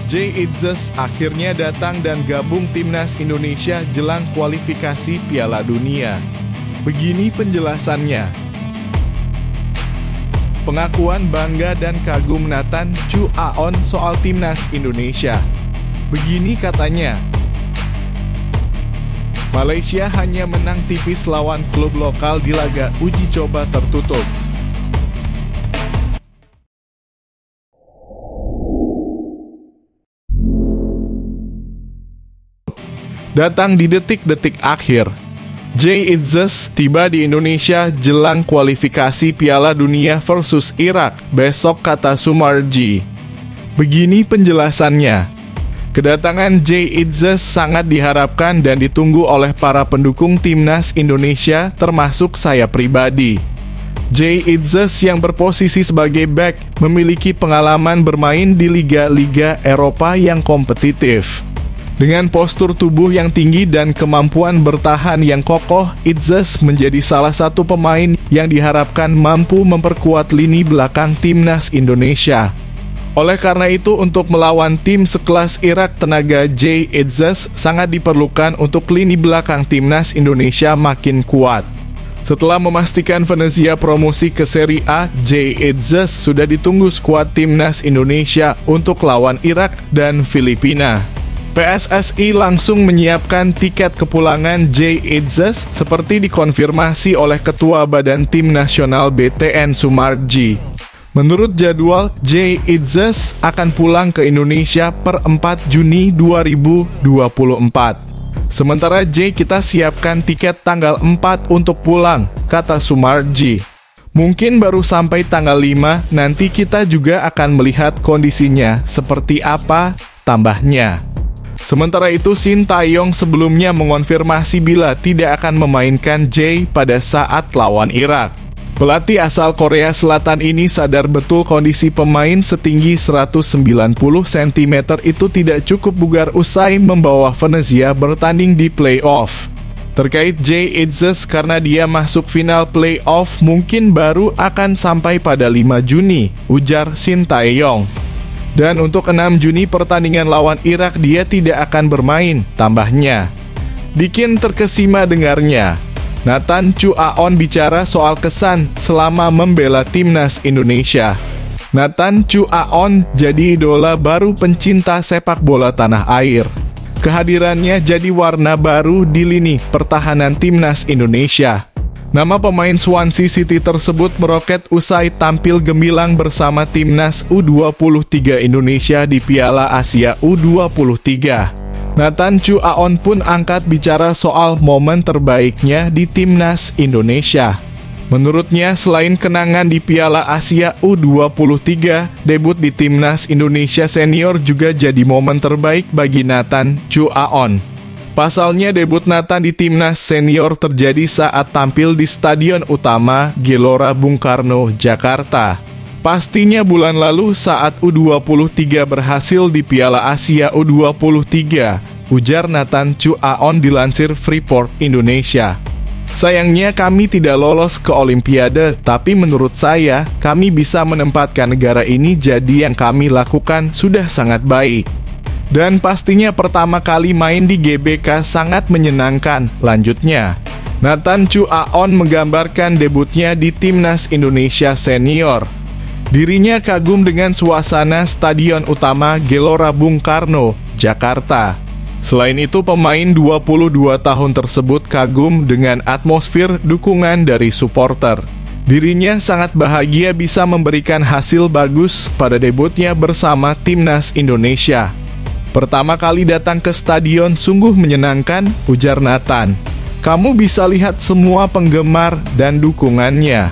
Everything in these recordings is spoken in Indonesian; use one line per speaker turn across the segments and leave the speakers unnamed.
Jay Itzes akhirnya datang dan gabung timnas Indonesia jelang kualifikasi Piala Dunia. Begini penjelasannya. Pengakuan bangga dan kagum Nathan Chu Aon soal timnas Indonesia. Begini katanya. Malaysia hanya menang tipis lawan klub lokal di laga uji coba tertutup. Datang di detik-detik akhir, Jay Itzes tiba di Indonesia jelang kualifikasi Piala Dunia versus Irak besok, kata Sumarji. Begini penjelasannya. Kedatangan Jay Itzes sangat diharapkan dan ditunggu oleh para pendukung timnas Indonesia, termasuk saya pribadi. Jay Itzes yang berposisi sebagai back memiliki pengalaman bermain di liga-liga Eropa yang kompetitif. Dengan postur tubuh yang tinggi dan kemampuan bertahan yang kokoh, Itzes menjadi salah satu pemain yang diharapkan mampu memperkuat lini belakang timnas Indonesia. Oleh karena itu, untuk melawan tim sekelas Irak, tenaga Jay Itzes sangat diperlukan untuk lini belakang timnas Indonesia makin kuat. Setelah memastikan Venezia promosi ke Serie A, Jay Itzes sudah ditunggu skuad timnas Indonesia untuk lawan Irak dan Filipina. PSSI langsung menyiapkan tiket kepulangan Jay Itzes seperti dikonfirmasi oleh Ketua Badan Tim Nasional BTN Sumarji. Menurut jadwal, Jay Itzes akan pulang ke Indonesia per 4 Juni 2024. Sementara Jay kita siapkan tiket tanggal 4 untuk pulang, kata Sumarji. Mungkin baru sampai tanggal 5, nanti kita juga akan melihat kondisinya seperti apa, tambahnya. Sementara itu, Shin Tae-yong sebelumnya mengonfirmasi bila tidak akan memainkan Jay pada saat lawan Irak. Pelatih asal Korea Selatan ini sadar betul kondisi pemain setinggi 190 cm itu tidak cukup bugar usai membawa Venezia bertanding di playoff. Terkait Jay Itzes, karena dia masuk final playoff mungkin baru akan sampai pada 5 Juni, ujar Shin Tae-yong. Dan untuk 6 Juni pertandingan lawan Irak dia tidak akan bermain, tambahnya. Bikin terkesima dengarnya. Nathan Chu Aon bicara soal kesan selama membela timnas Indonesia. Nathan Chu Aon jadi idola baru pencinta sepak bola tanah air. Kehadirannya jadi warna baru di lini pertahanan timnas Indonesia. Nama pemain Swansea City tersebut meroket usai tampil gemilang bersama timnas U23 Indonesia di Piala Asia U23. Nathan Chu Aon pun angkat bicara soal momen terbaiknya di timnas Indonesia. Menurutnya, selain kenangan di Piala Asia U23, debut di timnas Indonesia senior juga jadi momen terbaik bagi Nathan Chu Aon. Pasalnya, debut Nathan di timnas senior terjadi saat tampil di Stadion Utama Gelora Bung Karno, Jakarta. Pastinya bulan lalu saat U23 berhasil di Piala Asia U23, ujar Nathan Chu Aon dilansir Freeport Indonesia. Sayangnya kami tidak lolos ke Olimpiade, tapi menurut saya, kami bisa menempatkan negara ini jadi yang kami lakukan sudah sangat baik. Dan pastinya pertama kali main di GBK sangat menyenangkan, lanjutnya. Nathan Chu Aon menggambarkan debutnya di timnas Indonesia senior. Dirinya kagum dengan suasana Stadion Utama Gelora Bung Karno, Jakarta. Selain itu, pemain 22 tahun tersebut kagum dengan atmosfer dukungan dari supporter. Dirinya sangat bahagia bisa memberikan hasil bagus pada debutnya bersama timnas Indonesia. Pertama kali datang ke stadion sungguh menyenangkan, ujar Nathan. Kamu bisa lihat semua penggemar dan dukungannya.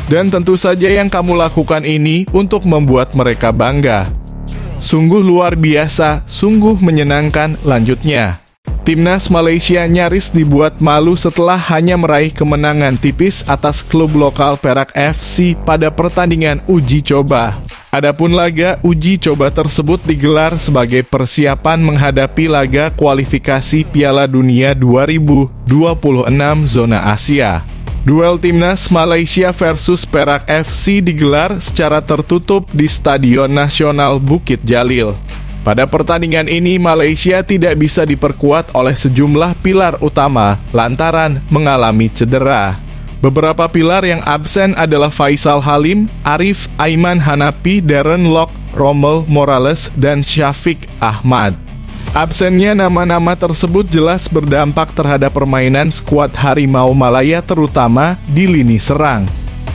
Dan tentu saja yang kamu lakukan ini untuk membuat mereka bangga. Sungguh luar biasa, sungguh menyenangkan, lanjutnya. Timnas Malaysia nyaris dibuat malu setelah hanya meraih kemenangan tipis atas klub lokal Perak FC pada pertandingan uji coba. Adapun laga uji coba tersebut digelar sebagai persiapan menghadapi laga kualifikasi Piala Dunia 2026 zona Asia. Duel timnas Malaysia versus Perak FC digelar secara tertutup di Stadion Nasional Bukit Jalil. Pada pertandingan ini, Malaysia tidak bisa diperkuat oleh sejumlah pilar utama lantaran mengalami cedera. Beberapa pilar yang absen adalah Faisal Halim, Arif, Aiman Hanapi, Darren Lock, Rommel Morales, dan Syafiq Ahmad. Absennya nama-nama tersebut jelas berdampak terhadap permainan skuad Harimau Malaya terutama di lini serang.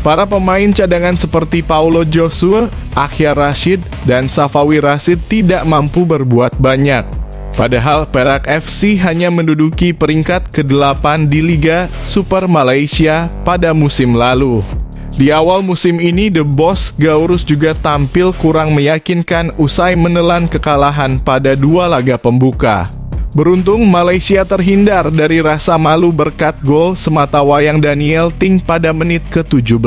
Para pemain cadangan seperti Paulo Joshua, Akhyar Rashid, dan Safawi Rashid tidak mampu berbuat banyak. Padahal Perak FC hanya menduduki peringkat ke-8 di Liga Super Malaysia pada musim lalu. Di awal musim ini, The Boss Gaurus juga tampil kurang meyakinkan usai menelan kekalahan pada 2 laga pembuka. Beruntung Malaysia terhindar dari rasa malu berkat gol sematawayang Daniel Ting pada menit ke-17.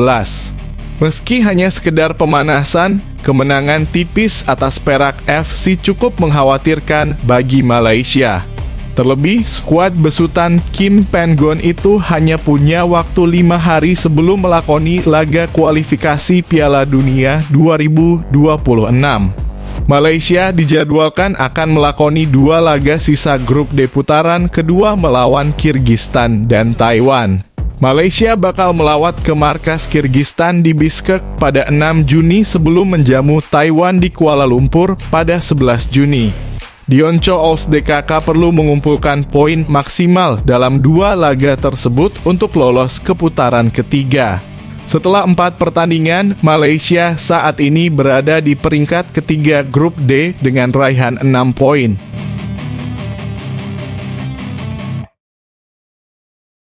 Meski hanya sekedar pemanasan, kemenangan tipis atas Perak FC cukup mengkhawatirkan bagi Malaysia. Terlebih, skuad besutan Kim Pengon itu hanya punya waktu 5 hari sebelum melakoni laga kualifikasi Piala Dunia 2026. Malaysia dijadwalkan akan melakoni 2 laga sisa grup D putaran kedua melawan Kyrgyzstan dan Taiwan. Malaysia bakal melawat ke markas Kyrgyzstan di Bishkek pada 6 Juni sebelum menjamu Taiwan di Kuala Lumpur pada 11 Juni. Dionco Ols DKK perlu mengumpulkan poin maksimal dalam 2 laga tersebut untuk lolos ke putaran ketiga. Setelah 4 pertandingan, Malaysia saat ini berada di peringkat ketiga grup D dengan raihan 6 poin.